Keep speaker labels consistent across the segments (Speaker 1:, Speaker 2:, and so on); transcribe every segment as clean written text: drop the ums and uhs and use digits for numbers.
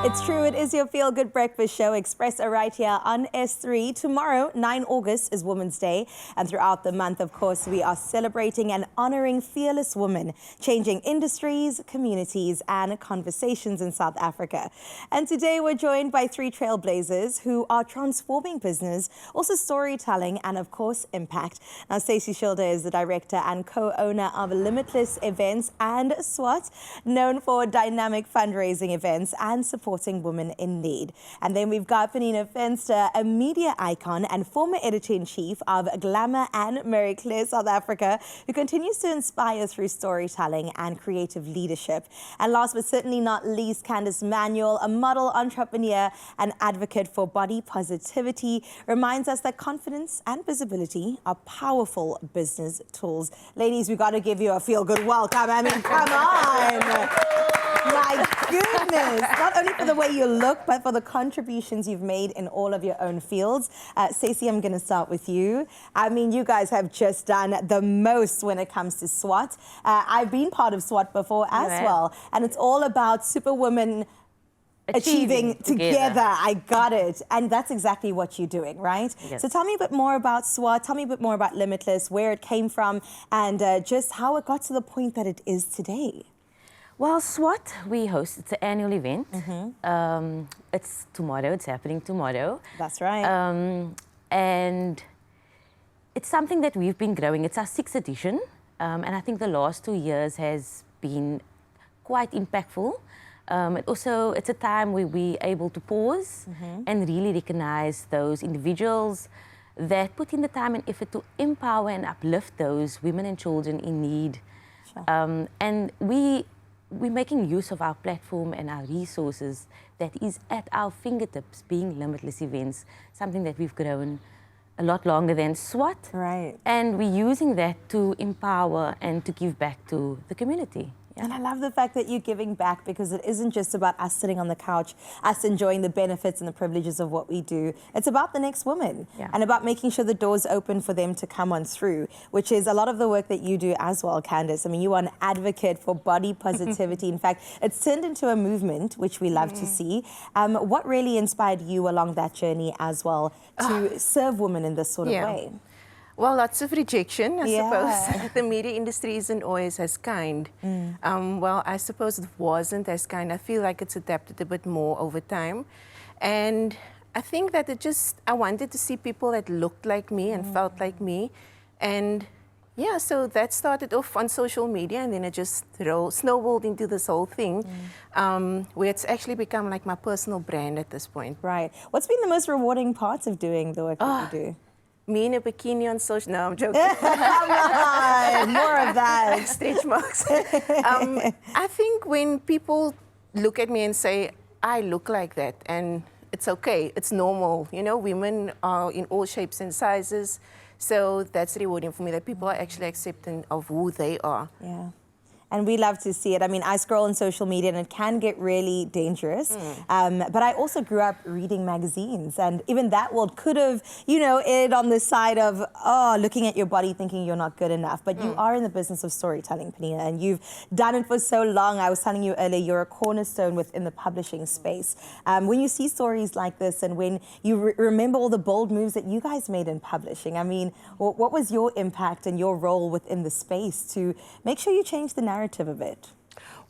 Speaker 1: It's true, it is your feel-good breakfast show, Expresso, right here on S3. Tomorrow, 9 August, is Women's Day. And throughout the month, of course, we are celebrating and honoring fearless women, changing industries, communities, and conversations in South Africa. And today, we're joined by three trailblazers who are transforming business, also storytelling, and, of course, impact. Now, Stacey Schilder is the director and co-owner of Limitless Events and SWAT, known for dynamic fundraising events and supporting women in need. And then we've got Penina Fenster, a media icon and former editor-in-chief of Glamour and Marie Claire South Africa, who continues to inspire through storytelling and creative leadership. And last but certainly not least, Candice Manuel, a model, entrepreneur, and advocate for body positivity, reminds us that confidence and visibility are powerful business tools. Ladies, we've got to give you a feel-good welcome. I mean, come on. My goodness, not only for the way you look, but for the contributions you've made in all of your own fields. Stacey, I'm going to start with you. I mean, you guys have just done the most when it comes to SWAT. I've been part of SWAT before as well, and it's all about superwomen achieving together. I got it. And that's exactly what you're doing, right? Yes. So tell me a bit more about SWAT, tell me a bit more about Limitless, where it came from, and just how it got to the point that it is today.
Speaker 2: Well, SWAT, it's an annual event. It's tomorrow, it's happening tomorrow.
Speaker 1: That's right.
Speaker 2: And it's something that we've been growing. It's our 6th edition. And I think the last 2 years has been quite impactful. It's a time where we're able to pause and really recognize those individuals that put in the time and effort to empower and uplift those women and children in need. Sure. And we're making use of our platform and our resources that is at our fingertips, being Limitless Events, something that we've grown a lot longer than SWAT.
Speaker 1: Right.
Speaker 2: And we're using that to empower and to give back to the community. Yeah.
Speaker 1: And I love the fact that you're giving back, because it isn't just about us sitting on the couch, us enjoying the benefits and the privileges of what we do. It's about the next woman and about making sure the doors open for them to come on through, which is a lot of the work that you do as well, Candice. I mean, you are an advocate for body positivity. In fact, it's turned into a movement, which we love to see. What really inspired you along that journey as well to serve women in this sort of way?
Speaker 3: Well, lots of rejection, I suppose. The media industry isn't always as kind. Well, I suppose it wasn't as kind. I feel like it's adapted a bit more over time. And I think that I wanted to see people that looked like me and felt like me. And yeah, so that started off on social media, and then it just snowballed into this whole thing, where it's actually become like my personal brand at this point.
Speaker 1: Right. What's been the most rewarding part of doing the work that you do?
Speaker 3: Me in a bikini on social... No, I'm joking.
Speaker 1: Come on, more of that.
Speaker 3: Stretch marks. I think when people look at me and say, I look like that, and it's okay, it's normal. You know, women are in all shapes and sizes. So that's rewarding for me, that people are actually accepting of who they are.
Speaker 1: Yeah. And we love to see it. I mean, I scroll on social media and it can get really dangerous. But I also grew up reading magazines, and even that world could have, erred on the side of, looking at your body thinking you're not good enough. But you are in the business of storytelling, Penina, and you've done it for so long. I was telling you earlier, you're a cornerstone within the publishing space. When you see stories like this, and when you remember all the bold moves that you guys made in publishing, I mean, what was your impact and your role within the space to make sure you change the narrative a bit?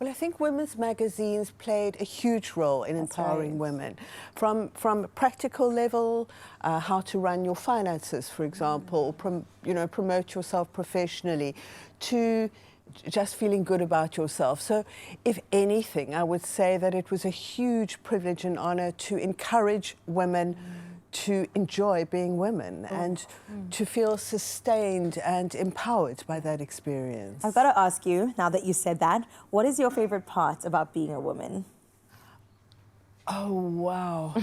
Speaker 4: Well, I think women's magazines played a huge role in empowering women. From a practical level, how to run your finances, for example, promote yourself professionally, to just feeling good about yourself. So, if anything, I would say that it was a huge privilege and honor to encourage women to enjoy being women and to feel sustained and empowered by that experience.
Speaker 1: I've got to ask you, now that you said that, what is your favorite part about being a woman?
Speaker 4: Oh, wow.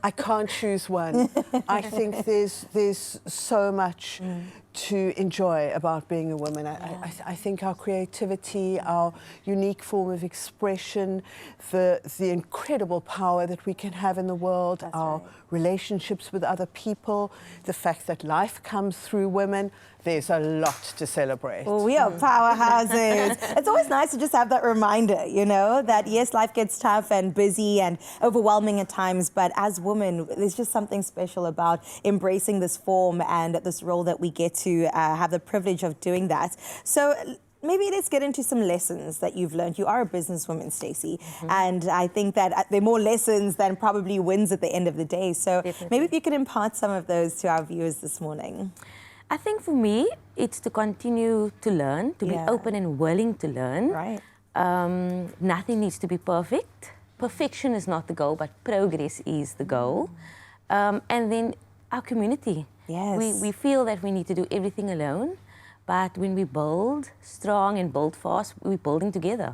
Speaker 4: I can't choose one. I think there's so much to enjoy about being a woman. I think our creativity, our unique form of expression, the incredible power that we can have in the world, our relationships with other people, the fact that life comes through women, there's a lot to celebrate.
Speaker 1: Well, we are powerhouses. It's always nice to just have that reminder, you know, that yes, life gets tough and busy and overwhelming at times, but as women, there's just something special about embracing this form and this role that we get to have the privilege of doing that. So maybe let's get into some lessons that you've learned. You are a businesswoman, Stacey, and I think that there are more lessons than probably wins at the end of the day. So maybe if you could impart some of those to our viewers this morning.
Speaker 2: I think for me, it's to continue to learn, to be open and willing to learn.
Speaker 1: Right.
Speaker 2: Nothing needs to be perfect. Perfection is not the goal, but progress is the goal. And then our community.
Speaker 1: Yes.
Speaker 2: We feel that we need to do everything alone, but when we build strong and build fast, we're building together.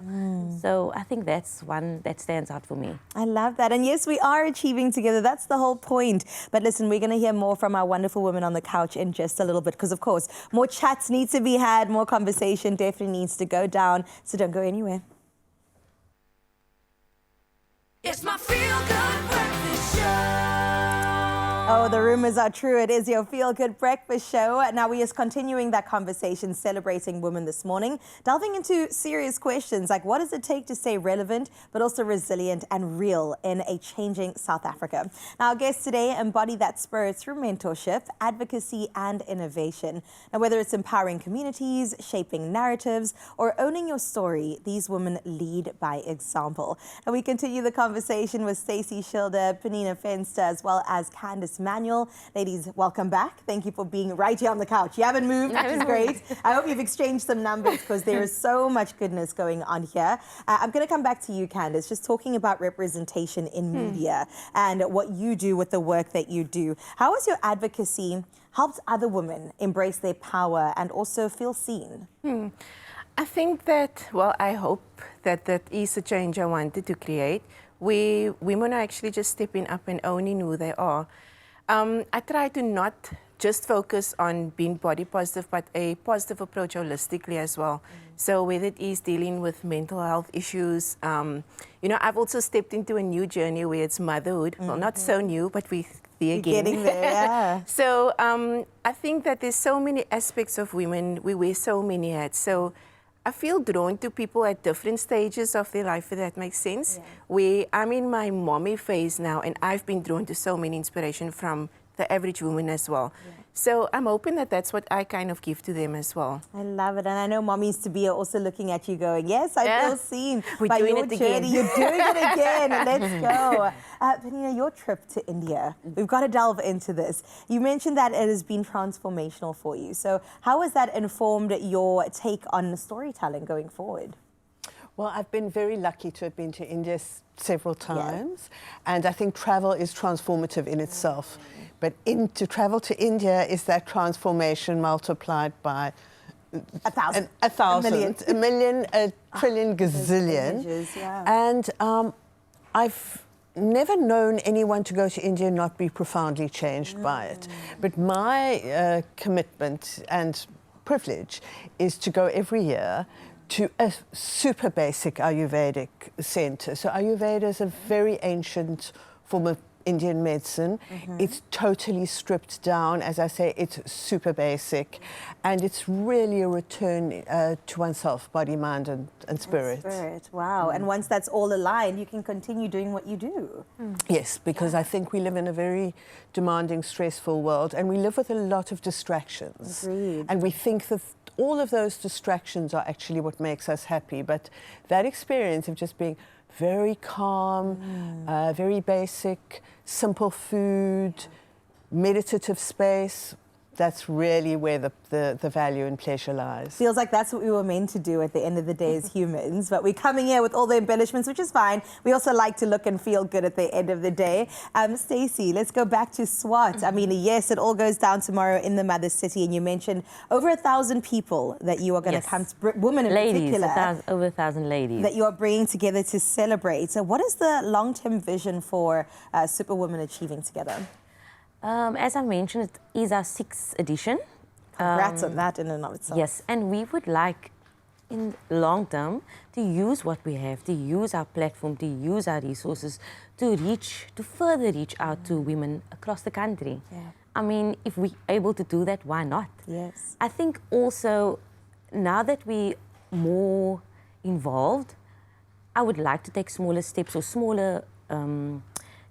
Speaker 2: So I think that's one that stands out for me.
Speaker 1: I love that. And yes, we are achieving together. That's the whole point. But listen, we're going to hear more from our wonderful women on the couch in just a little bit because, of course, more chats need to be had, more conversation definitely needs to go down. So don't go anywhere.
Speaker 5: It's my feel-good breakfast show.
Speaker 1: Oh, the rumors are true. It is your feel-good breakfast show. Now, we are continuing that conversation, celebrating women this morning, delving into serious questions like what does it take to stay relevant, but also resilient and real in a changing South Africa. Now, our guests today embody that spirit through mentorship, advocacy, and innovation. Now, whether it's empowering communities, shaping narratives, or owning your story, these women lead by example. And we continue the conversation with Stacey Schilder, Penina Fenster, as well as Candice Manuel. Ladies, welcome back. Thank you for being right here on the couch. You haven't moved, which is great. I hope you've exchanged some numbers because there is so much goodness going on here. I'm going to come back to you, Candice, just talking about representation in media and what you do with the work that you do. How has your advocacy helped other women embrace their power and also feel seen?
Speaker 3: I think that, well, I hope that that is a change I wanted to create. Women are actually just stepping up and owning who they are. I try to not just focus on being body positive, but a positive approach holistically as well. So whether it is dealing with mental health issues, you know, I've also stepped into a new journey where it's motherhood. Well, not so new, but we're there again.
Speaker 1: Getting there, yeah.
Speaker 3: So I think that there's so many aspects of women. We wear so many hats. So I feel drawn to people at different stages of their life, if that makes sense. Where I'm in my mommy phase now, and I've been drawn to so many inspiration from the average woman as well. So I'm hoping that that's what I kind of give to them as well.
Speaker 1: I love it. And I know mommies to be are also looking at you going, yes, I feel seen.
Speaker 3: We're
Speaker 1: by
Speaker 3: doing
Speaker 1: your
Speaker 3: it again.
Speaker 1: journey. You're doing it again. Let's go. Penina, your trip to India, we've got to delve into this. You mentioned that it has been transformational for you. So how has that informed your take on storytelling going forward?
Speaker 4: Well, I've been very lucky to have been to India several times, and I think travel is transformative in itself. But to travel to India is that transformation multiplied by
Speaker 1: a thousand,
Speaker 4: a million, a trillion, gazillion.
Speaker 1: Images,
Speaker 4: And I've never known anyone to go to India and not be profoundly changed by it. But my commitment and privilege is to go every year to a super basic Ayurvedic center. So Ayurveda is a very ancient form of Indian medicine. It's totally stripped down. As I say, it's super basic. And it's really a return to oneself, body, mind, and spirit.
Speaker 1: Wow. And once that's all aligned, you can continue doing what you do.
Speaker 4: Yes, because I think we live in a very demanding, stressful world, and we live with a lot of distractions.
Speaker 1: Agreed.
Speaker 4: And we think that all of those distractions are actually what makes us happy. But that experience of just being very calm, very basic, simple food, meditative space, that's really where the value and pleasure lies.
Speaker 1: Feels like that's what we were meant to do at the end of the day as humans, but we're coming here with all the embellishments, which is fine. We also like to look and feel good at the end of the day. Stacey, let's go back to SWAT. I mean, yes, it all goes down tomorrow in the mother city, and you mentioned over 1,000 people that you are going to come, women in particular.
Speaker 2: Over 1,000 ladies.
Speaker 1: That you are bringing together to celebrate. So what is the long-term vision for Superwomen Achieving Together?
Speaker 2: As I mentioned, it is our 6th edition.
Speaker 1: Congrats on that in and of itself.
Speaker 2: Yes, and we would like, in long term, to use what we have, to use our platform, to use our resources, to further reach out to women across the country.
Speaker 1: Yeah.
Speaker 2: I mean, if we're able to do that, why not?
Speaker 1: Yes.
Speaker 2: I think also, now that we're more involved, I would like to take smaller steps or smaller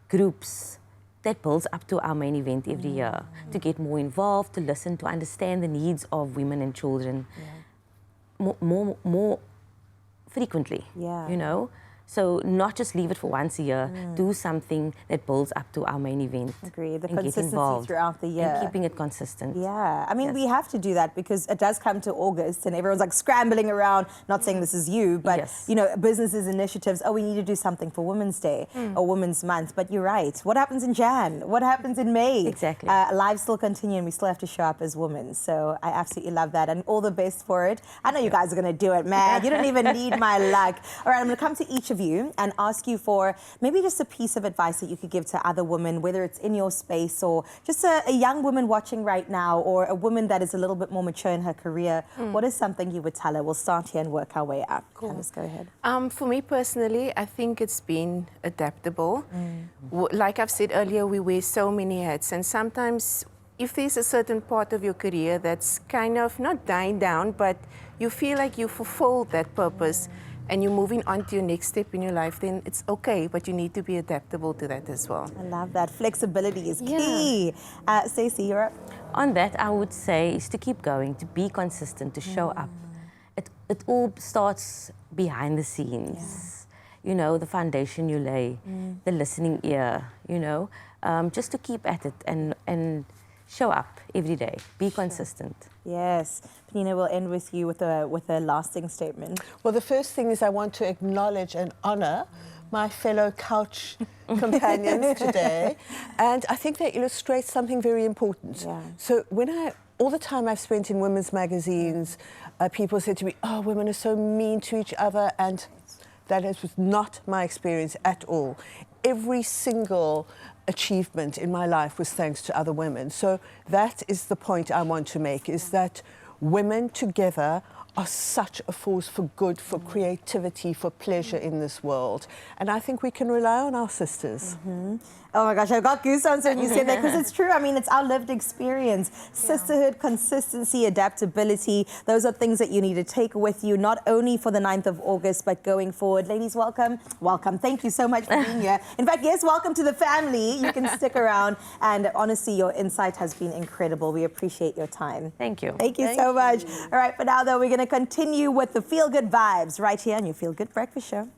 Speaker 2: groups that builds up to our main event every year, to get more involved, to listen, to understand the needs of women and children more frequently, you know? So not just leave it for once a year, do something that builds up to our main event.
Speaker 1: Agree. The
Speaker 2: and get
Speaker 1: consistency
Speaker 2: involved
Speaker 1: throughout the year.
Speaker 2: and keeping it consistent.
Speaker 1: Yeah, I mean,
Speaker 2: Yes.
Speaker 1: we have to do that because it does come to August and everyone's like scrambling around, not saying this is you, but,
Speaker 2: Yes.
Speaker 1: you know, businesses, initiatives, oh, we need to do something for Women's Day or Women's Month. But you're right. What happens in Jan? What happens in May?
Speaker 2: Exactly.
Speaker 1: Lives still continue and we still have to show up as women. So I absolutely love that and all the best for it. I know you guys are going to do it, man. You don't even need my luck. All right, I'm going to come to each of you and ask you for maybe just a piece of advice that you could give to other women, whether it's in your space or just a young woman watching right now or a woman that is a little bit more mature in her career. What is something you would tell her? We'll start here and work our way up. Cool. Candice, go ahead.
Speaker 3: For me personally, I think it's been adaptable. Like I've said earlier, we wear so many hats, and sometimes if there's a certain part of your career that's kind of not dying down, but you feel like you fulfilled that purpose and you're moving on to your next step in your life, then it's okay, but you need to be adaptable to that as well.
Speaker 1: I love that. Flexibility is key. Stacey, you're up.
Speaker 2: On that, I would say is to keep going, to be consistent, to show up. It all starts behind the scenes. You know, the foundation you lay, the listening ear, you know, just to keep at it and show up every day. Be consistent.
Speaker 1: Yes. Penina, we'll end with you with a lasting statement.
Speaker 4: Well, the first thing is I want to acknowledge and honour my fellow couch companions today. And I think they illustrate something very important.
Speaker 1: Yeah.
Speaker 4: So all the time I've spent in women's magazines, people said to me, oh, women are so mean to each other. And that was not my experience at all. Every single achievement in my life was thanks to other women. So that is the point I want to make, is that women together are such a force for good, for creativity, for pleasure in this world. And I think we can rely on our sisters.
Speaker 1: Oh my gosh, I've got goosebumps when you said that because it's true. I mean, it's our lived experience. Sisterhood, consistency, adaptability. Those are things that you need to take with you, not only for the 9th of August, but going forward. Ladies, welcome. Welcome. Thank you so much for being here. In fact, yes, welcome to the family. You can stick around. And honestly, your insight has been incredible. We appreciate your time.
Speaker 2: Thank you.
Speaker 1: Thank you so much. All right, for now, though, we're going to continue with the feel-good vibes right here on your Feel Good Breakfast Show.